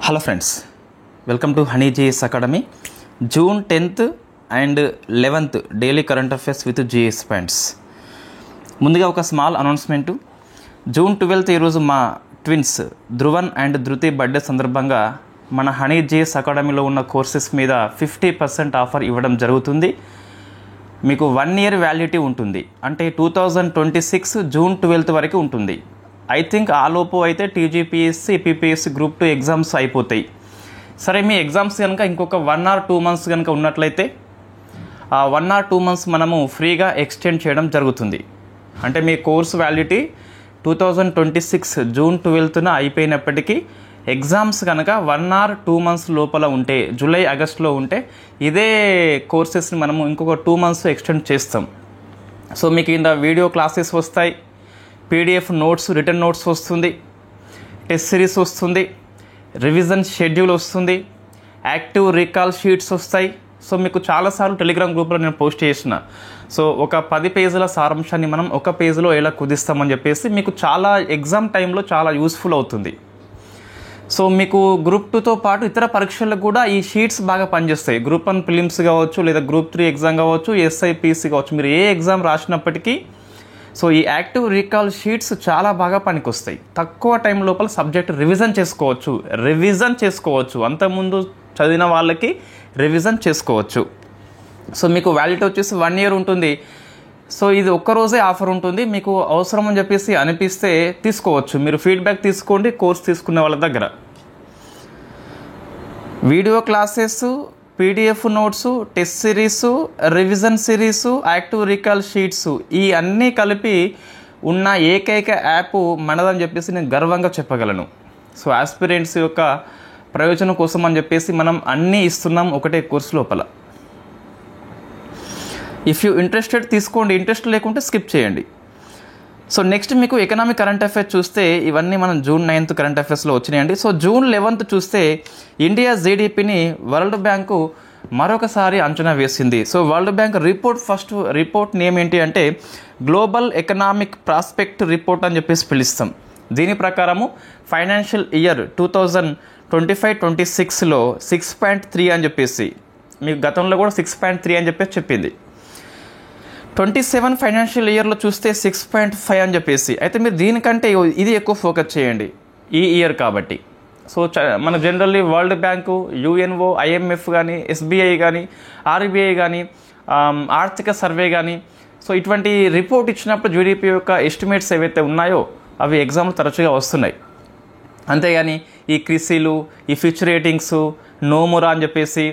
Hello friends, welcome to honey GS academy. June 10th and 11th daily current affairs with GS points. ముందుగా ఒక small announcement. June 12th ఈరోజు మా twins Dhruvan and ధృతి birthday సందర్భంగా మన honey GS అకాడమీలో ఉన్న కోర్సెస్ మీద 50% ఆఫర్ ఇవ్వడం జరుగుతుంది. మీకు 1 year వ్యాలిడిటీ ఉంటుంది, అంటే 2026 జూన్ 12th వరకు ఉంటుంది. ఐ థింక్ ఆ లోపు అయితే టీజీపీఎస్సీ, ఏపీపీఎస్సీ గ్రూప్ 2 ఎగ్జామ్స్ అయిపోతాయి. సరే, మీ ఎగ్జామ్స్ కనుక ఇంకొక 1 or 2 months కనుక ఉన్నట్లయితే ఆ 1 or 2 months మనము ఫ్రీగా ఎక్స్టెండ్ చేయడం జరుగుతుంది. అంటే మీ కోర్స్ వ్యాలిడిటీ 2026 జూన్ 12th అయిపోయినప్పటికీ ఎగ్జామ్స్ కనుక 1 or 2 months లోపల ఉంటే, జూలై ఆగస్టులో ఉంటే ఇదే కోర్సెస్ని మనము ఇంకొక 2 months ఎక్స్టెండ్ చేస్తాం. సో మీకు కింద వీడియో క్లాసెస్ వస్తాయి, పీడిఎఫ్ నోట్స్, రిటర్న్ నోట్స్ వస్తుంది, టెస్ట్ సిరీస్ వస్తుంది, రివిజన్ షెడ్యూల్ వస్తుంది, యాక్టివ్ రీకాల్ షీట్స్ వస్తాయి. సో మీకు చాలాసార్లు టెలిగ్రామ్ గ్రూప్లో నేను పోస్ట్ చేసిన, సో ఒక 10 పేజీల సారాంశాన్ని మనం ఒక పేజీలో ఎలా కుదిస్తామని చెప్పేసి మీకు చాలా ఎగ్జామ్ టైంలో చాలా యూస్ఫుల్ అవుతుంది. సో మీకు గ్రూప్ 2తో పాటు ఇతర పరీక్షలకు కూడా ఈ షీట్స్ బాగా పనిచేస్తాయి. గ్రూప్ 1 ప్రిలిమ్స్ కావచ్చు, లేదా గ్రూప్ 3 ఎగ్జామ్ కావచ్చు, ఎస్ఐపిసి కావచ్చు, మీరు ఏ ఎగ్జామ్ రాసినప్పటికీ సో ఈ యాక్టివ్ రీకాల్ షీట్స్ చాలా బాగా పనికొస్తాయి. తక్కువ టైం లోపల సబ్జెక్ట్ రివిజన్ చేసుకోవచ్చు. అంతకుముందు చదివిన వాళ్ళకి రివిజన్ చేసుకోవచ్చు. సో మీకు వ్యాలిడిటీ వచ్చేసి 1 year ఉంటుంది. సో ఇది ఒక్కరోజే ఆఫర్ ఉంటుంది. మీకు అవసరం అని చెప్పేసి అనిపిస్తే తీసుకోవచ్చు. మీరు ఫీడ్బ్యాక్ తీసుకోండి కోర్స్ తీసుకునే వాళ్ళ దగ్గర. Video classes, PDF notes, test series, revision series, active recall sheets, ఈ అన్నీ కలిపి ఉన్న ఏకైక యాప్ మనదని చెప్పేసి నేను గర్వంగా చెప్పగలను. సో ఆస్పిరెంట్స్ యొక్క ప్రయోజనం కోసం అని చెప్పేసి మనం అన్నీ ఇస్తున్నాం ఒకటే కోర్సు లోపల. ఇఫ్ యూ ఇంట్రెస్టెడ్ తీసుకోండి, ఇంట్రెస్ట్ లేకుంటే స్కిప్ చేయండి. సో నెక్స్ట్ మీకు ఎకనామిక్ కరెంట్ అఫైర్స్ చూస్తే ఇవన్నీ మనం జూన్ 9th కరెంట్ అఫైర్స్లో వచ్చినాయండి. సో జూన్ 11th చూస్తే ఇండియా జీడిపిని వరల్డ్ బ్యాంకు మరొకసారి అంచనా వేసింది. So world bank first report name ఏంటి అంటే గ్లోబల్ ఎకనామిక్ ప్రాస్పెక్ట్ రిపోర్ట్ అని చెప్పేసి పిలుస్తాం. దీని ప్రకారము ఫైనాన్షియల్ ఇయర్ 2025-26లో 6.3 అని చెప్పేసి, మీకు గతంలో కూడా 6.3 అని చెప్పేసి చెప్పింది. 27 ఫైనాన్షియల్ ఇయర్లో చూస్తే 6.5 అని చెప్పేసి. అయితే మీరు దీనికంటే ఇది ఎక్కువ ఫోకస్ చేయండి ఈ ఇయర్ కాబట్టి. సో మన generally world bank, UNO, IMF కానీ, ఎస్బీఐ కానీ, ఆర్బీఐ కానీ, ఆర్థిక సర్వే కానీ, సో ఇటువంటి రిపోర్ట్ ఇచ్చినప్పుడు జీడిపి యొక్క ఎస్టిమేట్స్ ఏవైతే ఉన్నాయో అవి ఎగ్జామ్లు తరచుగా వస్తున్నాయి. అంతేగాని ఈ క్రిసిలు, ఈ ఫిచ్ రేటింగ్స్, నోమురా అని చెప్పేసి,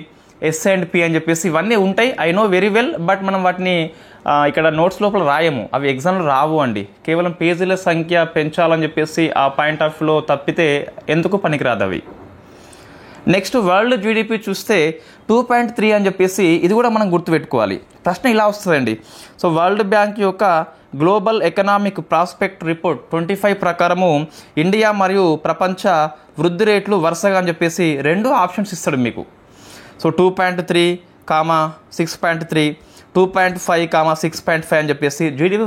S&P అని చెప్పేసి ఇవన్నీ ఉంటాయి. I know very well, but మనం వాటిని ఇక్కడ నోట్స్ లోపల రాయము, అవి ఎగ్జామ్లో రావు అండి. కేవలం పేజీల సంఖ్య పెంచాలని చెప్పేసి ఆ పాయింట్ ఆఫ్ వ్యూలో తప్పితే ఎందుకు పనికిరాదు అవి. నెక్స్ట్ వరల్డ్ జీడిపి చూస్తే 2.3 అని చెప్పేసి, ఇది కూడా మనం గుర్తుపెట్టుకోవాలి. ప్రశ్న ఇలా వస్తుందండి. సో వరల్డ్ బ్యాంక్ యొక్క గ్లోబల్ ఎకనామిక్ ప్రాస్పెక్ట్ రిపోర్ట్ 25 ప్రకారము ఇండియా మరియు ప్రపంచ వృద్ధి రేట్లు వరుసగా అని చెప్పేసి 2 ఆప్షన్స్ ఇస్తాడు మీకు. సో 2.3, 6.3, 2.5, 6.5 అని చెప్పేసి జీడిపి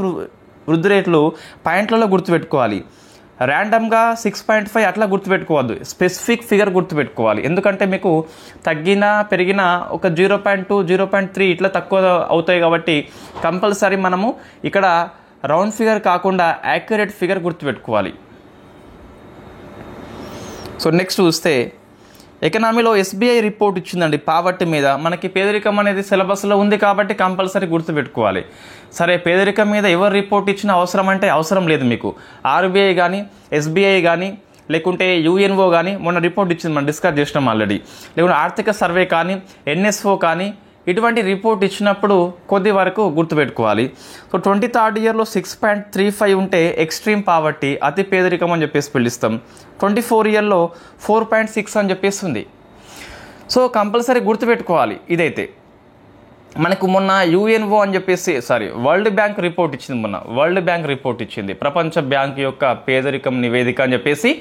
వృద్ధి రేట్లు పాయింట్లలో గుర్తుపెట్టుకోవాలి. ర్యాండమ్గా 6.5 అట్లా గుర్తుపెట్టుకోవద్దు, స్పెసిఫిక్ ఫిగర్ గుర్తుపెట్టుకోవాలి. ఎందుకంటే మీకు తగ్గినా పెరిగినా ఒక 0.2, 0.3 ఇట్లా తక్కువ అవుతాయి కాబట్టి కంపల్సరీ మనము ఇక్కడ రౌండ్ ఫిగర్ కాకుండా యాక్యురేట్ ఫిగర్ గుర్తుపెట్టుకోవాలి. సో నెక్స్ట్ చూస్తే ఎకనామీలో ఎస్బీఐ రిపోర్ట్ ఇచ్చిందండి పావర్టీ మీద. మనకి పేదరికం అనేది సిలబస్లో ఉంది కాబట్టి కంపల్సరీ గుర్తుపెట్టుకోవాలి. సరే, పేదరికం మీద ఎవరు రిపోర్ట్ ఇచ్చినా అవసరం అంటే అవసరం లేదు మీకు. ఆర్బీఐ కానీ, ఎస్బీఐ కానీ, లేకుంటే యుఎన్ఓ కానీ మొన్న రిపోర్ట్ ఇచ్చింది, మనం డిస్కస్ చేసినాం ఆల్రెడీ. లేకుంటే ఆర్థిక సర్వే కానీ, ఎన్ఎస్ఓ కానీ, ఇటువంటి రిపోర్ట్ ఇచ్చినప్పుడు కొద్ది వరకు గుర్తుపెట్టుకోవాలి. సో 23rd ఇయర్లో 6.35 ఉంటే ఎక్స్ట్రీమ్ పావర్టీ, అతి పేదరికం అని చెప్పేసి పిలుస్తాం. 24 ఇయర్లో 4.6 అని చెప్పేసి ఉంది. సో కంపల్సరీ గుర్తుపెట్టుకోవాలి. ఇదైతే మనకు మొన్న యుఎన్ఓ అని చెప్పేసి వరల్డ్ బ్యాంక్ రిపోర్ట్ ఇచ్చింది. మొన్న వరల్డ్ బ్యాంక్ రిపోర్ట్ ఇచ్చింది, ప్రపంచ బ్యాంక్ యొక్క పేదరికం నివేదిక అని చెప్పేసి.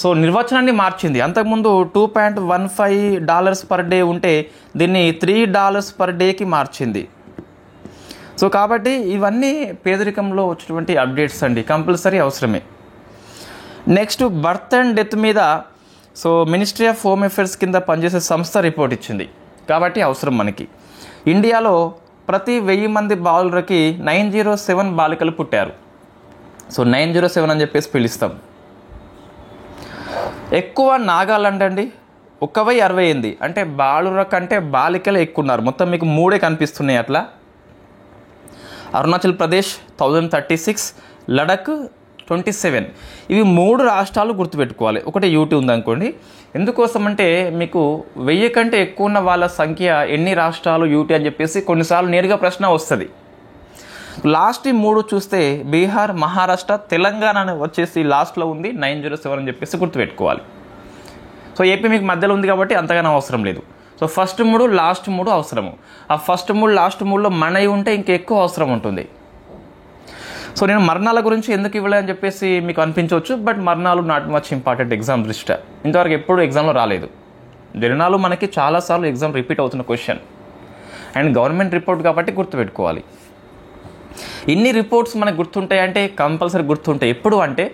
సో నిర్వచనాన్ని మార్చింది. అంతకుముందు $2.15 పర్ డే ఉంటే దీన్ని $3 పర్ డేకి మార్చింది. సో కాబట్టి ఇవన్నీ పేదరికంలో వచ్చినటువంటి అప్డేట్స్ అండి, కంపల్సరీ అవసరమే. నెక్స్ట్ బర్త్ అండ్ డెత్ మీద so ministry of home affairs కింద పనిచేసే సంస్థ రిపోర్ట్ ఇచ్చింది కాబట్టి అవసరం మనకి. ఇండియాలో ప్రతి 1000 మంది బాలురకి 907 బాలికలు పుట్టారు. సో 907 అని చెప్పేసి పిలుస్తాం. ఎక్కువ నాగాలాండ్ అండి 1068, అంటే బాలుర కంటే బాలికలు ఎక్కువ ఉన్నారు. మొత్తం మీకు 3 కనిపిస్తున్నాయి అట్లా. అరుణాచల్ ప్రదేశ్ 1036, లడఖ్ 27. ఇవి 3 రాష్ట్రాలు గుర్తుపెట్టుకోవాలి. ఒకటి యూటీ ఉందనుకోండి. ఎందుకోసం అంటే మీకు 1000 కంటే ఎక్కువ ఉన్న వాళ్ళ సంఖ్య ఎన్ని రాష్ట్రాలు యూటీ అని చెప్పేసి కొన్నిసార్లు నేరుగా ప్రశ్న వస్తుంది. లాస్ట్ 3 చూస్తే బీహార్, మహారాష్ట్ర, తెలంగాణ వచ్చేసి లాస్ట్లో ఉంది 907 అని చెప్పేసి గుర్తుపెట్టుకోవాలి. సో ఏపీ మీకు మధ్యలో ఉంది కాబట్టి అంతగానో అవసరం లేదు. సో ఫస్ట్ 3, లాస్ట్ 3 అవసరము. ఆ ఫస్ట్ 3, లాస్ట్ 3లో మనవి ఉంటే ఇంకెక్కువ అవసరం ఉంటుంది. సో నేను మరణాల గురించి ఎందుకు ఇవ్వలేదని చెప్పేసి మీకు అనిపించవచ్చు, బట్ మరణాలు నాట్ మచ్ ఇంపార్టెంట్ ఎగ్జామ్ దృష్ట్యా. ఇంతవరకు ఎప్పుడు ఎగ్జామ్లో రాలేదు. జననాలు మనకి చాలాసార్లు ఎగ్జామ్ రిపీట్ అవుతున్న క్వశ్చన్, అండ్ గవర్నమెంట్ రిపోర్ట్ కాబట్టి గుర్తుపెట్టుకోవాలి. ఇన్ని రిపోర్ట్స్ మనకు గుర్తుంటాయంటే కంపల్సరీ గుర్తుంటాయి. ఎప్పుడు అంటే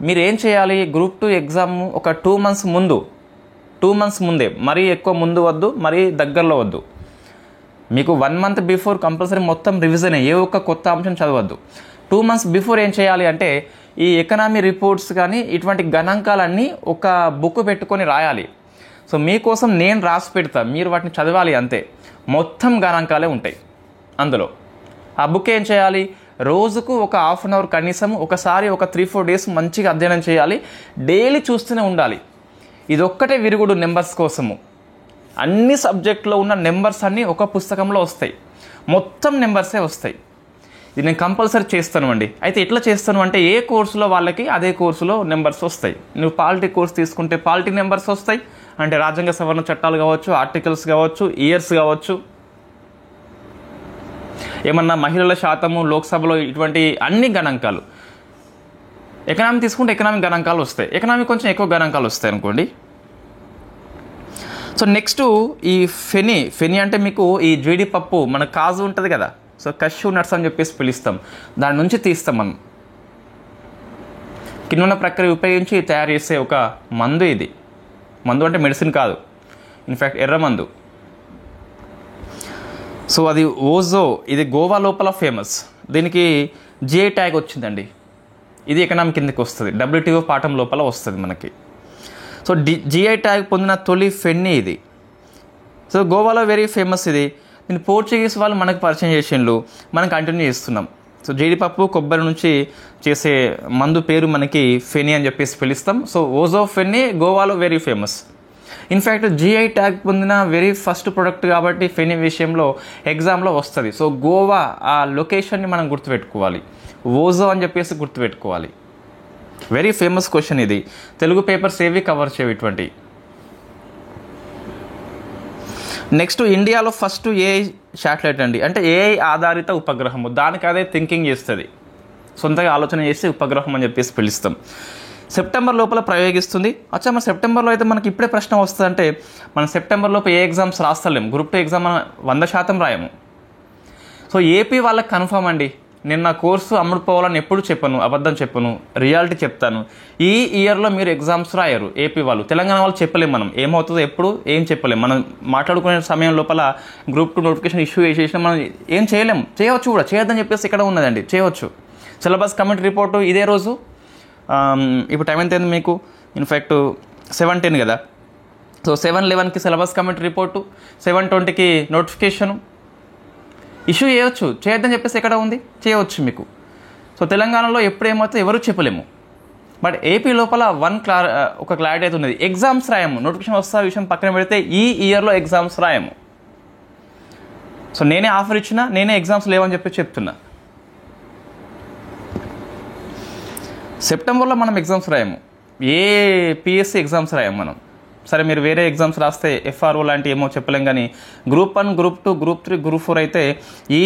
మీరు ఏం చేయాలి, గ్రూప్ 2 ఎగ్జామ్ ఒక 2 మంత్స్ ముందే, మరీ ఎక్కువ ముందు వద్దు, మరీ దగ్గరలో వద్దు. మీకు 1 మంత్ బిఫోర్ కంపల్సరీ మొత్తం రివిజన్, ఏ ఒక్క కొత్త అంశం చదవద్దు. 2 మంత్స్ బిఫోర్ ఏం చేయాలి అంటే ఈ ఎకనామీ రిపోర్ట్స్ కానీ ఇటువంటి గణాంకాలన్నీ ఒక బుక్ పెట్టుకొని రాయాలి. సో మీకోసం నేను రాసి పెడతా, మీరు వాటిని చదవాలి అంతే. మొత్తం గణాంకాలే ఉంటాయి అందులో. ఆ బుక్ ఏం చేయాలి, రోజుకు ఒక హాఫ్ అన్ అవర్ కనీసం ఒకసారి ఒక 3-4 డేస్ మంచిగా అధ్యయనం చేయాలి. డైలీ చూస్తూనే ఉండాలి. ఇదొక్కటే విరుగుడు నెంబర్స్ కోసము. అన్ని సబ్జెక్టులో ఉన్న నెంబర్స్ అన్నీ ఒక పుస్తకంలో వస్తాయి, మొత్తం నెంబర్సే వస్తాయి. ఇది నేను కంపల్సరీ చేస్తాను అండి. అయితే ఎట్లా చేస్తాను అంటే ఏ కోర్సులో వాళ్ళకి అదే కోర్సులో నెంబర్స్ వస్తాయి. నువ్వు పాలిటీ కోర్స్ తీసుకుంటే పాలిటీ నెంబర్స్ వస్తాయి, అంటే రాజ్యాంగ సవరణ చట్టాలు కావచ్చు, ఆర్టికల్స్ కావచ్చు, ఇయర్స్ కావచ్చు, ఏమన్నా మహిళల శాతము లోక్సభలో, ఇటువంటి అన్ని గణాంకాలు. ఎకనామీ తీసుకుంటే ఎకనామిక్ గణాంకాలు వస్తాయి. ఎకనామీ కొంచెం ఎక్కువ గణాంకాలు వస్తాయి అనుకోండి. సో నెక్స్ట్ ఈ ఫెనీ అంటే మీకు ఈ జీడిపప్పు, మన కాజు ఉంటుంది కదా, సో కష్యూ నట్స్ అని చెప్పేసి పిలుస్తాం. దాని నుంచి తీస్తాం మనం. కిణ్వన ప్రక్రియ ఉపయోగించి తయారు చేసే ఒక మందు ఇది. మందు అంటే మెడిసిన్ కాదు, ఇన్ఫ్యాక్ట్ ఎర్ర మందు. సో అది ఓజో, ఇది గోవా లోపల ఫేమస్. దీనికి జిఐ ట్యాగ్ వచ్చిందండి. ఇది ఎకనామీ కిందకి వస్తుంది, WTO పాఠం లోపల వస్తుంది మనకి. సో జిఐ ట్యాగ్ పొందిన తొలి ఫెన్నీ ఇది. సో గోవాలో వెరీ ఫేమస్ ఇది. దీన్ని పోర్చుగీస్ వాళ్ళు మనకు పరిచయం చేసిండ్రు, మనం కంటిన్యూ చేస్తున్నాం. సో జీడిపప్పు, కొబ్బరి నుంచి చేసే మందు పేరు మనకి ఫెనీ అని చెప్పేసి పిలుస్తాం. సో ఓజో ఫెన్నీ గోవాలో very famous. In fact GI tag పొందిన వెరీ ఫస్ట్ ప్రొడక్ట్ కాబట్టి ఫెనీ విషయంలో ఎగ్జామ్లో వస్తుంది. సో గోవా ఆ లొకేషన్ని మనం గుర్తుపెట్టుకోవాలి, ఓజో అని చెప్పేసి గుర్తుపెట్టుకోవాలి. వెరీ ఫేమస్ క్వశ్చన్ ఇది. తెలుగు పేపర్స్ ఏవి కవర్ చేయవు ఇటువంటి. నెక్స్ట్ ఇండియాలో ఫస్ట్ ఏఐ శాటిలైట్ అండి, అంటే ఏఐ ఆధారిత ఉపగ్రహము. దానికి అదే థింకింగ్ చేస్తుంది, సొంతగా ఆలోచన చేసి ఉపగ్రహం అని చెప్పేసి పిలుస్తాం. సెప్టెంబర్ లోపల ప్రయోగిస్తుంది. అచ్చా మన సెప్టెంబర్లో అయితే మనకి ఇప్పుడే ప్రశ్న వస్తుందంటే మనం సెప్టెంబర్ లోపు ఏ ఎగ్జామ్స్ రాస్తలేము. గ్రూప్ 2 ఎగ్జామ్ 100% రాయము. సో ఏపీ వాళ్ళకి కన్ఫర్మ్ అండి. నేను నా కోర్సు అమ్ముడుపోవాలని ఎప్పుడు చెప్పను, అబద్ధం చెప్పను, రియాలిటీ చెప్తాను. ఈ ఇయర్లో మీరు ఎగ్జామ్స్ రాయరు ఏపీ వాళ్ళు. తెలంగాణ వాళ్ళు చెప్పలేము, మనం ఏమవుతుందో ఎప్పుడు ఏం చెప్పలేము. మనం మాట్లాడుకునే సమయం లోపల గ్రూప్ 2 నోటిఫికేషన్ ఇష్యూ చేసేసిన మనం ఏం చేయలేము. చేయవచ్చు కూడా, చేయొద్దని చెప్పేసి ఇక్కడ ఉన్నదండి, చేయవచ్చు. సిలబస్ కమిటీ రిపోర్టు ఇదే రోజు. ఇప్పుడు టైం ఎంత అయింది మీకు, ఇన్ఫ్యాక్ట్ 7:10 కదా. సో 7:11కి సిలబస్ కమిటీ రిపోర్టు, 7:20కి నోటిఫికేషను ఇష్యూ చేయవచ్చు. చేయొద్దని చెప్పేసి ఎక్కడ ఉంది, చేయవచ్చు మీకు. సో తెలంగాణలో ఎప్పుడు ఏమవుతుందో ఎవరు చెప్పలేము. బట్ ఏపీ లోపల ఒక క్లారిటీ అయితే ఉన్నది. ఎగ్జామ్స్ రాయము, నోటిఫికేషన్ వస్తా విషయం పక్కన పెడితే ఈ ఇయర్లో ఎగ్జామ్స్ రాయము. సో నేనే ఆఫర్ ఇచ్చినా, నేనే ఎగ్జామ్స్ లేవని చెప్పి చెప్తున్నా. సెప్టెంబర్లో మనం ఎగ్జామ్స్ రాయము, ఏ పిఎస్సి ఎగ్జామ్స్ రాయము మనం. సరే మీరు వేరే ఎగ్జామ్స్ రాస్తే ఎఫ్ఆర్ఓ లాంటి ఏమో చెప్పలేం, కానీ గ్రూప్ 1, గ్రూప్ 2, గ్రూప్ 3, గ్రూప్ 4 అయితే ఈ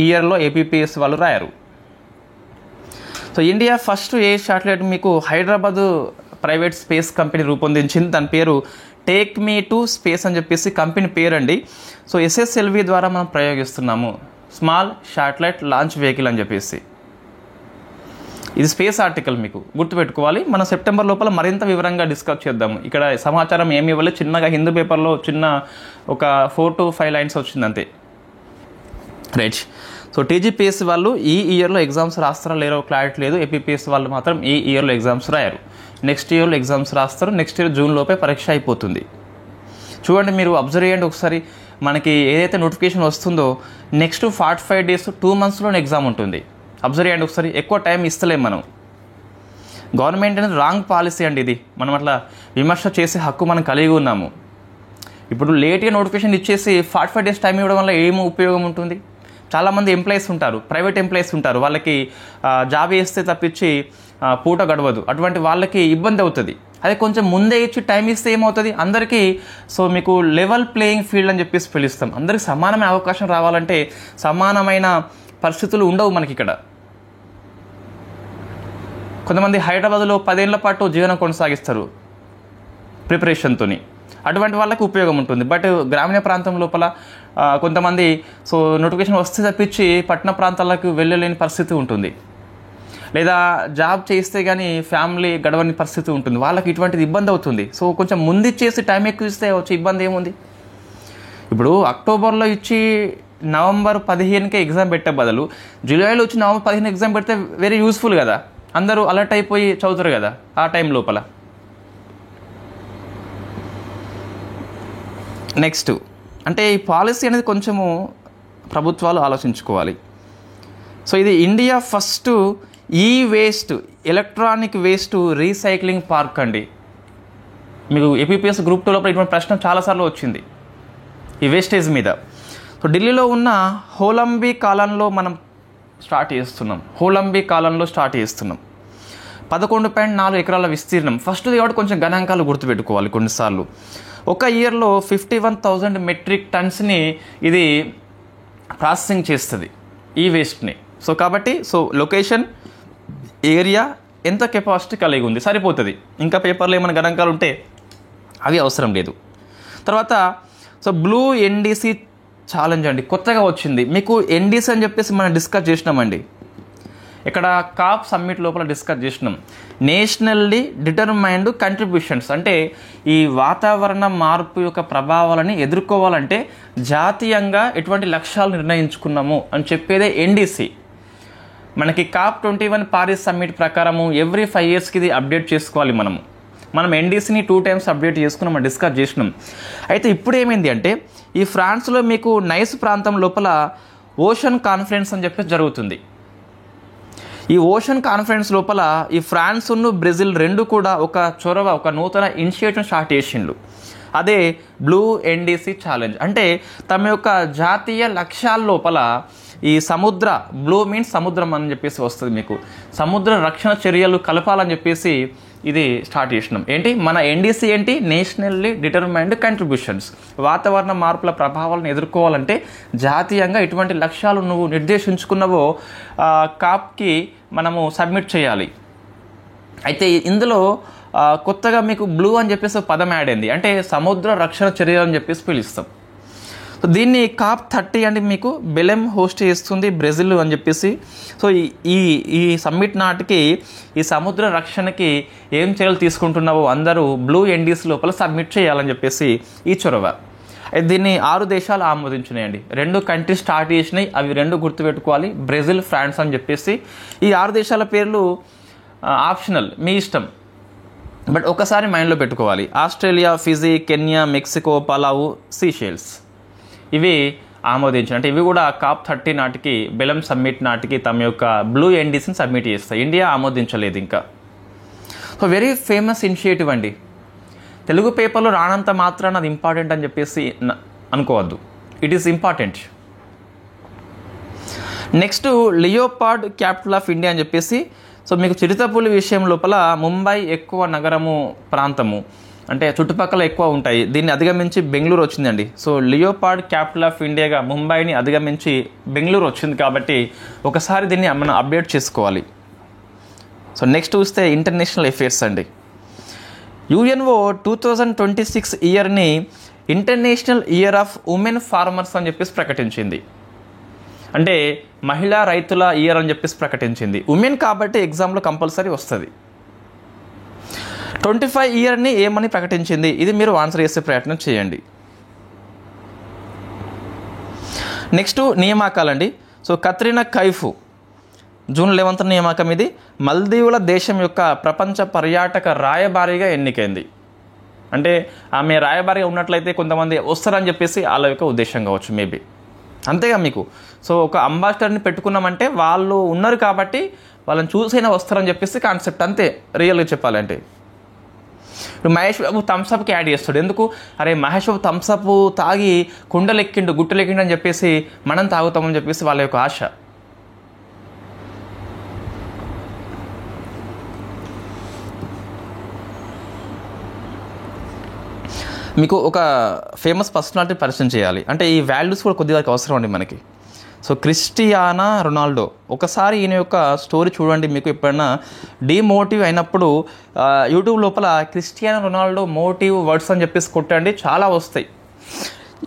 ఇయర్లో ఏపీపీఎస్ వాళ్ళు రాయరు. సో ఇండియా ఫస్ట్ ఏ శాటిలైట్ మీకు హైదరాబాద్ ప్రైవేట్ స్పేస్ కంపెనీ రూపొందించింది. దాని పేరు టేక్ మీ టు స్పేస్ అని చెప్పేసి కంపెనీ పేరు అండి. సో SSLV ద్వారా మనం ప్రయోగిస్తున్నాము, స్మాల్ శాటిలైట్ లాంచ్ వెహికల్ అని చెప్పేసి. ఇది స్పేస్ ఆర్టికల్, మీకు గుర్తుపెట్టుకోవాలి. మనం సెప్టెంబర్ లోపల మరింత వివరంగా డిస్కస్ చేద్దాము. ఇక్కడ సమాచారం ఏమి ఇవ్వలేదు, చిన్నగా హిందూ పేపర్లో చిన్న ఒక 4 to 5 లైన్స్ వచ్చింది అంతే. రైట్. సో టీజీపీఎస్సీ వాళ్ళు ఈ ఇయర్లో ఎగ్జామ్స్ రాస్తారో లేరో క్లారిటీ లేదు. ఏపీపీఎస్సీ వాళ్ళు మాత్రం ఈ ఇయర్లో ఎగ్జామ్స్ రాయారు, నెక్స్ట్ ఇయర్లో ఎగ్జామ్స్ రాస్తారు. నెక్స్ట్ ఇయర్ జూన్ లోపే పరీక్ష అయిపోతుంది. చూడండి, మీరు అబ్జర్వ్ చేయండి ఒకసారి. మనకి ఏదైతే నోటిఫికేషన్ వస్తుందో నెక్స్ట్ 45 days 2 monthsలోనే ఎగ్జామ్ ఉంటుంది. అబ్జర్వ్ చేయండి ఒకసారి. ఎక్కువ టైం ఇస్తలేం మనం. గవర్నమెంట్ అనేది రాంగ్ పాలసీ అండి ఇది. మనం అట్లా విమర్శ చేసే హక్కు మనం కలిగి ఉన్నాము. ఇప్పుడు లేట్గా నోటిఫికేషన్ ఇచ్చేసి 45 days టైం ఇవ్వడం వల్ల ఏమి ఉపయోగం ఉంటుంది? చాలామంది ఎంప్లాయీస్ ఉంటారు, ప్రైవేట్ ఎంప్లాయీస్ ఉంటారు, వాళ్ళకి జాబ్ వేస్తే తప్పించి పూట గడవదు. అటువంటి వాళ్ళకి ఇబ్బంది అవుతుంది. అదే కొంచెం ముందే ఇచ్చి టైం ఇస్తే ఏమవుతుంది అందరికీ? సో మీకు లెవెల్ ప్లేయింగ్ ఫీల్డ్ అని చెప్పేసి పిలుస్తాం. అందరికి సమానమైన అవకాశం రావాలంటే సమానమైన పరిస్థితులు ఉండవు మనకి ఇక్కడ. కొంతమంది హైదరాబాద్లో 10 ఏళ్ల పాటు జీవనం కొనసాగిస్తారు ప్రిపరేషన్తో, అటువంటి వాళ్ళకి ఉపయోగం ఉంటుంది. బట్ గ్రామీణ ప్రాంతం లోపల కొంతమంది సో నోటిఫికేషన్ వస్తే తప్పించి పట్టణ ప్రాంతాలకు వెళ్ళలేని పరిస్థితి ఉంటుంది, లేదా జాబ్ చేస్తే కానీ ఫ్యామిలీ గడవని పరిస్థితి ఉంటుంది. వాళ్ళకి ఇటువంటిది ఇబ్బంది అవుతుంది. సో కొంచెం ముందు ఇచ్చేసి టైం ఎక్కువ ఇస్తే వచ్చే ఇబ్బంది ఏముంది? ఇప్పుడు అక్టోబర్లో ఇచ్చి నవంబర్ 15కే ఎగ్జామ్ పెట్టే బదులు జూలైలో వచ్చి నవంబర్ 15 ఎగ్జామ్ పెడితే వెరీ యూస్ఫుల్ కదా. అందరూ అలర్ట్ అయిపోయి చదువుతారు కదా ఆ టైం లోపల. నెక్స్ట్ అంటే ఈ పాలసీ అనేది కొంచెము ప్రభుత్వాలు ఆలోచించుకోవాలి. సో ఇది ఇండియా ఫస్ట్ ఈ waste electronic waste recycling park అండి. మీకు ఏపీపీఎస్ గ్రూప్ 2 లోపల ఇటువంటి ప్రశ్న చాలాసార్లు వచ్చింది ఈ వేస్టేజ్ మీద. సో ఢిల్లీలో ఉన్న హోలంబీ కాలంలో మనం స్టార్ట్ చేస్తున్నాం. 11.4 ఎకరాల విస్తీర్ణం. ఫస్ట్ది కాబట్టి కొంచెం గణాంకాలు గుర్తుపెట్టుకోవాలి. కొన్నిసార్లు ఒక ఇయర్లో 51,000 మెట్రిక్ టన్స్ని ఇది ప్రాసెసింగ్ చేస్తుంది ఈ వేస్ట్ని. సో కాబట్టి సో లొకేషన్, ఏరియా, ఎంత కెపాసిటీ కలిగి ఉంది సరిపోతుంది. ఇంకా పేపర్లో ఏమైనా గణాంకాలు ఉంటే అవి అవసరం లేదు. తర్వాత సో బ్లూ ఎన్డీసీ ఛాలెంజ్ అండి, కొత్తగా వచ్చింది. మీకు ఎన్డీసీ అని చెప్పేసి మనం డిస్కస్ చేసినామండి. ఇక్కడ కాప్ సమ్మిట్ లోపల డిస్కస్ చేసినాం. నేషనల్లీ డిటర్మైన్డ్ కంట్రిబ్యూషన్స్, అంటే ఈ వాతావరణ మార్పు యొక్క ప్రభావాలని ఎదుర్కోవాలంటే జాతీయంగా ఎటువంటి లక్ష్యాలు నిర్ణయించుకున్నాము అని చెప్పేదే ఎన్డీసీ. మనకి కాప్ 21 పారిస్ సమ్మిట్ ప్రకారము ఎవ్రీ 5 yearsకి ఇది అప్డేట్ చేసుకోవాలి. మనం ఎన్డీసీని 2 times అప్డేట్ చేసుకున్నాం, డిస్కస్ చేసినాం. అయితే ఇప్పుడు ఏమైంది అంటే ఈ ఫ్రాన్స్లో మీకు నైస్ ప్రాంతం లోపల ఓషన్ కాన్ఫరెన్స్ అని చెప్పేసి జరుగుతుంది. ఈ ఓషన్ కాన్ఫరెన్స్ లోపల ఈ ఫ్రాన్స్ను బ్రెజిల్ రెండు కూడా ఒక చొరవ, ఒక నూతన ఇనిషియేటివ్ స్టార్ట్ చేసిండ్రు. అదే బ్లూ ఎన్డీసీ ఛాలెంజ్. అంటే తమ యొక్క జాతీయ లక్ష్యాల లోపల ఈ సముద్ర, బ్లూ మీన్స్ సముద్రం అని చెప్పేసి వస్తుంది, మీకు సముద్ర రక్షణ చర్యలు కలపాలని చెప్పేసి ఇది స్టార్ట్ చేసినాం. ఏంటి మన ఎన్డీసీ ఏంటి? Nationally determined contributions. వాతావరణ మార్పుల ప్రభావాలను ఎదుర్కోవాలంటే జాతీయంగా ఎటువంటి లక్ష్యాలు నువ్వు నిర్దేశించుకున్నావో కాప్కి మనము సబ్మిట్ చేయాలి. అయితే ఇందులో కొత్తగా మీకు బ్లూ అని చెప్పేసి పదం యాడ్ అయింది, అంటే సముద్ర రక్షణ చర్యలు అని చెప్పేసి పిలుస్తాం. సో దీన్ని కాప్ 30 అంటే మీకు బెలెమ్ హోస్ట్ చేస్తుంది బ్రెజిల్ అని చెప్పేసి. సో ఈ సమ్మిట్ నాటికి ఈ సముద్ర రక్షణకి ఏం చర్యలు తీసుకుంటున్నావో అందరూ బ్లూ ఎన్డీసీ లోపల సబ్మిట్ చేయాలని చెప్పేసి ఈ చొరవ. అయితే దీన్ని 6 దేశాలు ఆమోదించినాయండి. 2 కంట్రీస్ స్టార్ట్ చేసినాయి, అవి 2 గుర్తుపెట్టుకోవాలి, బ్రెజిల్, ఫ్రాన్స్ అని చెప్పేసి. ఈ 6 దేశాల పేర్లు ఆప్షనల్, మీ ఇష్టం, బట్ ఒకసారి మైండ్లో పెట్టుకోవాలి. Australia, Fiji, Kenya, Mexico, Palau, Seychelles ఇవి ఆమోదించిన, అంటే ఇవి కూడా కాప్ 30 నాటికి బెలెమ్ సమ్మిట్ నాటికి తమ యొక్క బ్లూ ఎన్డీసీని సబ్మిట్ చేస్తాయి. ఇండియా ఆమోదించలేదు ఇంకా. సో వెరీ ఫేమస్ ఇనిషియేటివ్ అండి. తెలుగు పేపర్లో రానంత మాత్రాన అది ఇంపార్టెంట్ అని చెప్పేసి అనుకోవద్దు, it is important. Next leopard capital of India అని చెప్పేసి. సో మీకు చిరుతపులి విషయం లోపల ముంబై ఎక్కువ నగరము, ప్రాంతము, అంటే చుట్టుపక్కల ఎక్కువ ఉంటాయి. దీన్ని అధిగమించి బెంగళూరు వచ్చిందండి. సో లియోపార్డ్ క్యాపిటల్ ఆఫ్ ఇండియాగా ముంబైని అధిగమించి బెంగళూరు వచ్చింది కాబట్టి ఒకసారి దీన్ని మనం అప్డేట్ చేసుకోవాలి. సో నెక్స్ట్ చూస్తే ఇంటర్నేషనల్ అఫేర్స్ అండి. యుఎన్ఓ 2026 ఇయర్ని international year of women farmers అని చెప్పేసి ప్రకటించింది. అంటే మహిళా రైతుల ఇయర్ అని చెప్పేసి ప్రకటించింది. ఉమెన్ కాబట్టి ఎగ్జామ్లో కంపల్సరీ వస్తుంది. 25 ఇయర్ని ఏమని ప్రకటించింది? ఇది మీరు ఆన్సర్ చేసే ప్రయత్నం చేయండి. నెక్స్ట్ నియామకాలండి. సో కత్రినా కైఫ్ జూన్ 11 నియామకం. ఇది మల్దీవుల దేశం యొక్క ప్రపంచ పర్యాటక రాయబారిగా ఎన్నికైంది. అంటే ఆమె రాయబారిగా ఉన్నట్లయితే కొంతమంది వస్తారని చెప్పేసి వాళ్ళ యొక్క ఉద్దేశం కావచ్చు మేబీ, అంతేగా మీకు. సో ఒక అంబాసిడర్ని పెట్టుకున్నామంటే వాళ్ళు ఉన్నారు కాబట్టి వాళ్ళని చూసైనా వస్తారని చెప్పేసి కాన్సెప్ట్, అంతే రియల్గా చెప్పాలంటే. ఇప్పుడు మహేష్ బాబు థమ్స్అప్కి యాడ్ చేస్తాడు. ఎందుకు? అరే మహేష్ బాబు థమ్స్అప్ తాగి కుండలెక్కిండు గుట్టలెక్కిండు అని చెప్పేసి మనం తాగుతామని చెప్పేసి వాళ్ళ యొక్క ఆశ. మీకు ఒక ఫేమస్ పర్సనాలిటీ పరిచయం చేయాలి అంటే ఈ వాల్యూస్ కూడా కొద్దిగా అవసరం అండి మనకి. సో క్రిస్టియానా రొనాల్డో, ఒకసారి ఈయన యొక్క స్టోరీ చూడండి. మీకు ఎప్పుడైనా డిమోటివ్ అయినప్పుడు యూట్యూబ్ లోపల క్రిస్టియానా రొనాల్డో మోటివ్ వర్డ్స్ అని చెప్పేసి కొట్టండి, చాలా వస్తాయి.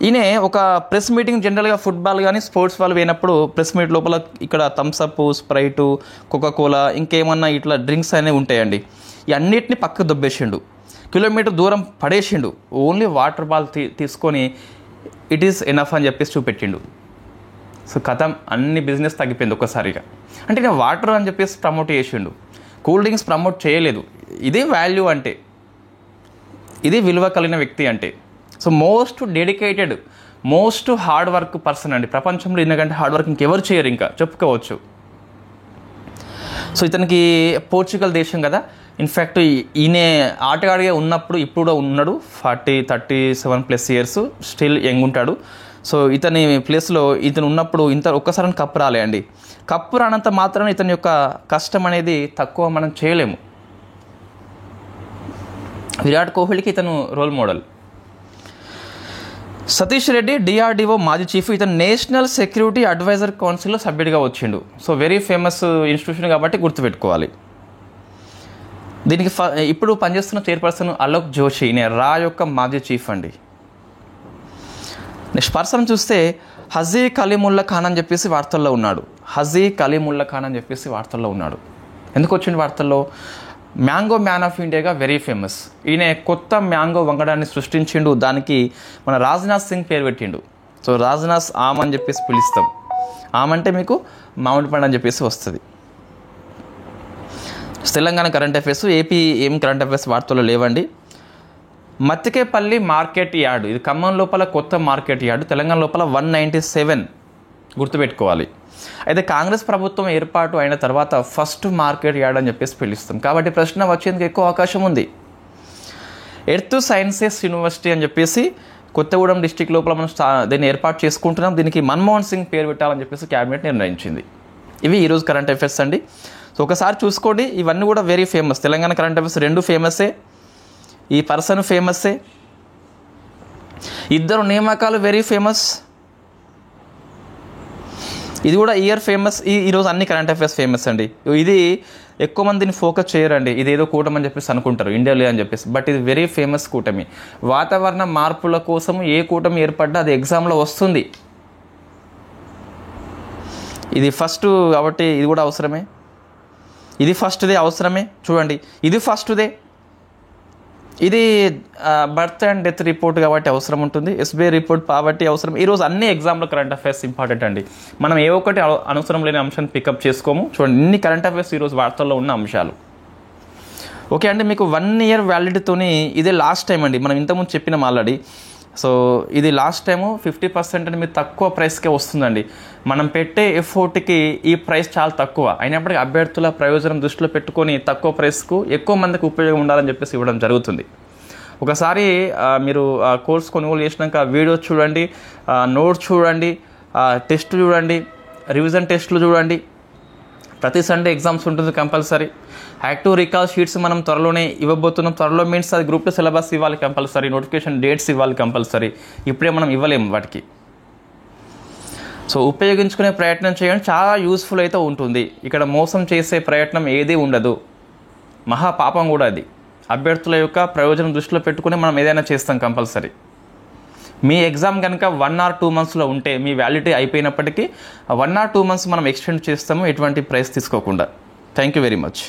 ఈయన ఒక ప్రెస్ మీటింగ్, జనరల్గా ఫుట్బాల్ కానీ స్పోర్ట్స్ వాళ్ళు పోయినప్పుడు ప్రెస్ మీట్ లోపల ఇక్కడ థమ్స్అప్, స్ప్రైటు, కోకాకోలా ఇంకేమన్నా ఇట్లా డ్రింక్స్ అనేవి ఉంటాయండి. ఈ అన్నిటిని పక్కకు దొబ్బేసిండు, కిలోమీటర్ దూరం పడేసిండు. ఓన్లీ వాటర్ బాల్ తీసుకొని ఇట్ ఈస్ ఎనఫ్ అని చెప్పేసి చూపెట్టిండు. సో కథం అన్ని బిజినెస్ తగ్గిపోయింది ఒక్కసారిగా. అంటే నేను వాటర్ అని చెప్పేసి ప్రమోట్ చేసిండు, కూల్ డ్రింక్స్ ప్రమోట్ చేయలేదు. ఇదే వాల్యూ అంటే, ఇది విలువ కలిగిన వ్యక్తి అంటే. So most dedicated, most hard work person అండి ప్రపంచంలో. ఎందుకంటే హార్డ్ వర్క్ ఇంకెవరు చేయరు ఇంకా చెప్పుకోవచ్చు. సో ఇతనికి పోర్చుగల్ దేశం కదా. ఇన్ఫ్యాక్ట్ ఈయన ఆటగాడిగా ఉన్నప్పుడు ఇప్పుడు ఉన్నాడు 37+ ఇయర్స్, స్టిల్ యంగ్ ఉంటాడు. సో ఇతని ప్లేస్లో ఇతను ఉన్నప్పుడు ఒక్కసారి కప్పు రాలే అండి. కప్పు రానంత మాత్రాన ఇతని యొక్క కష్టం అనేది తక్కువ మనం చేయలేము. విరాట్ కోహ్లీకి ఇతను role model. Satish Reddy DRDO మాజీ చీఫ్. ఇతను నేషనల్ సెక్యూరిటీ అడ్వైజర్ కౌన్సిల్లో సభ్యుడిగా వచ్చిండు. సో వెరీ ఫేమస్ ఇన్స్టిట్యూషన్ కాబట్టి గుర్తుపెట్టుకోవాలి. దీనికి ఇప్పుడు పనిచేస్తున్న చైర్పర్సన్ అలోక్ జోషి, ఈయన రా యొక్క మాజీ చీఫ్ అండి. నెక్స్ట్ పర్సన్ చూస్తే హజీ కలీముల్లా ఖాన్ అని చెప్పేసి వార్తల్లో ఉన్నాడు. హజీ కలీముల్లా ఖాన్ అని చెప్పేసి వార్తల్లో ఉన్నాడు. ఎందుకు వచ్చింది వార్తల్లో? మ్యాంగో మ్యాన్ ఆఫ్ ఇండియాగా వెరీ ఫేమస్. ఈయన కొత్త మ్యాంగో వంగడాన్ని సృష్టించిండు. దానికి మన రాజ్నాథ్ సింగ్ పేరు పెట్టిండు. సో రాజ్నాథ్ ఆమ్ అని చెప్పేసి పిలుస్తాం. ఆమ్ అంటే మీకు మామిడి పండు అని చెప్పేసి వస్తుంది. తెలంగాణ కరెంట్ అఫైర్స్, ఏపీ ఏం కరెంట్ అఫైర్స్ వార్తల్లో లేవండి. మత్తికేపల్లి మార్కెట్ యార్డు, ఇది ఖమ్మం లోపల కొత్త మార్కెట్ యార్డు. తెలంగాణ లోపల 197 గుర్తుపెట్టుకోవాలి. అయితే కాంగ్రెస్ ప్రభుత్వం ఏర్పాటు అయిన తర్వాత ఫస్ట్ మార్కెట్ యార్డ్ అని చెప్పేసి పిలుస్తాం. కాబట్టి ప్రశ్న వచ్చేందుకు ఎక్కువ అవకాశం ఉంది. ఎర్త్ సైన్సెస్ యూనివర్సిటీ అని చెప్పేసి కొత్తగూడెం డిస్టిక్ లోపల మనం దీన్ని ఏర్పాటు చేసుకుంటున్నాం. దీనికి మన్మోహన్ సింగ్ పేరు పెట్టాలని చెప్పేసి క్యాబినెట్ నిర్ణయించింది. ఇవి ఈరోజు కరెంట్ అఫైర్స్ అండి. సో ఒకసారి చూసుకోండి, ఇవన్నీ కూడా very famous. Telangana current affairs రెండు ఫేమస్సే, ఈ పర్సన్ ఫేమస్సే, ఇద్దరు నియామకాలు వెరీ ఫేమస్, ఇది కూడా ఇయర్ ఫేమస్. ఈరోజు అన్ని కరెంట్ అఫైర్స్ ఫేమస్ అండి. ఇది ఎక్కువ మందిని ఫోకస్ చేయరండి, ఇదేదో కూటమి అని చెప్పేసి అనుకుంటారు ఇండియాలో అని చెప్పేసి. బట్ ఇది వెరీ ఫేమస్ కూటమి. వాతావరణ మార్పుల కోసం ఏ కూటమి ఏర్పడ్డా అది ఎగ్జామ్లో వస్తుంది. ఇది ఫస్ట్ కాబట్టి ఇది కూడా అవసరమే. ఇది ఫస్ట్దే అవసరమే. చూడండి, ఇది ఫస్ట్దే. ఇది బర్త్ అండ్ డెత్ రిపోర్ట్ కాబట్టి అవసరం ఉంటుంది. ఎస్బీఐ రిపోర్ట్ కాబట్టి అవసరం. ఈరోజు అన్ని ఎగ్జామ్లో కరెంట్ అఫైర్స్ ఇంపార్టెంట్ అండి. మనం ఏ ఒక్కటి అనవసరం లేని అంశాన్ని పికప్ చేసుకోము. చూడండి, ఇన్ని కరెంట్ అఫైర్స్ ఈరోజు వార్తల్లో ఉన్న అంశాలు. ఓకే అండి, మీకు 1 ఇయర్ వ్యాలిడిటీతోని ఇదే లాస్ట్ టైం అండి. మనం ఇంతకుముందు చెప్పినాం ఆల్రెడీ. సో ఇది లాస్ట్ టైము 50% అని మీరు తక్కువ ప్రైస్కే వస్తుందండి. మనం పెట్టే ఎఫోర్ట్కి ఈ ప్రైస్ చాలా తక్కువ అయినప్పటికీ అభ్యర్థుల ప్రయోజనం దృష్టిలో పెట్టుకొని తక్కువ ప్రైస్కు ఎక్కువ మందికి ఉపయోగం ఉండాలని చెప్పేసి ఇవ్వడం జరుగుతుంది. ఒకసారి మీరు ఆ కోర్స్ కొనుగోలు చేసినాక వీడియోస్ చూడండి, నోట్స్ చూడండి, టెస్ట్ చూడండి, రివిజన్ టెస్ట్లు చూడండి. ప్రతి సండే ఎగ్జామ్స్ ఉంటుంది కంపల్సరీ. యాక్టివ్ రికాల్ షీట్స్ మనం త్వరలోనే ఇవ్వబోతున్నాం. త్వరలో మీన్స్ అది గ్రూప్ 2 సిలబస్ ఇవ్వాలి కంపల్సరీ, నోటిఫికేషన్ డేట్స్ ఇవ్వాలి కంపల్సరీ. ఇప్పుడే మనం ఇవ్వలేము వాటికి. సో ఉపయోగించుకునే ప్రయత్నం చేయండి, చాలా యూస్ఫుల్ అయితే ఉంటుంది. ఇక్కడ మోసం చేసే ప్రయత్నం ఏదీ ఉండదు, మహా పాపం కూడా అది. అభ్యర్థుల యొక్క ప్రయోజనం దృష్టిలో పెట్టుకుని మనం ఏదైనా చేస్తాం కంపల్సరీ. మీ ఎగ్జామ్ కనుక 1 or 2 monthsలో ఉంటే మీ వ్యాలిడిటీ అయిపోయినప్పటికీ 1 or 2 months మనం ఎక్స్టెండ్ చేస్తాము, ఎటువంటి ప్రైస్ తీసుకోకుండా. Thank you very much.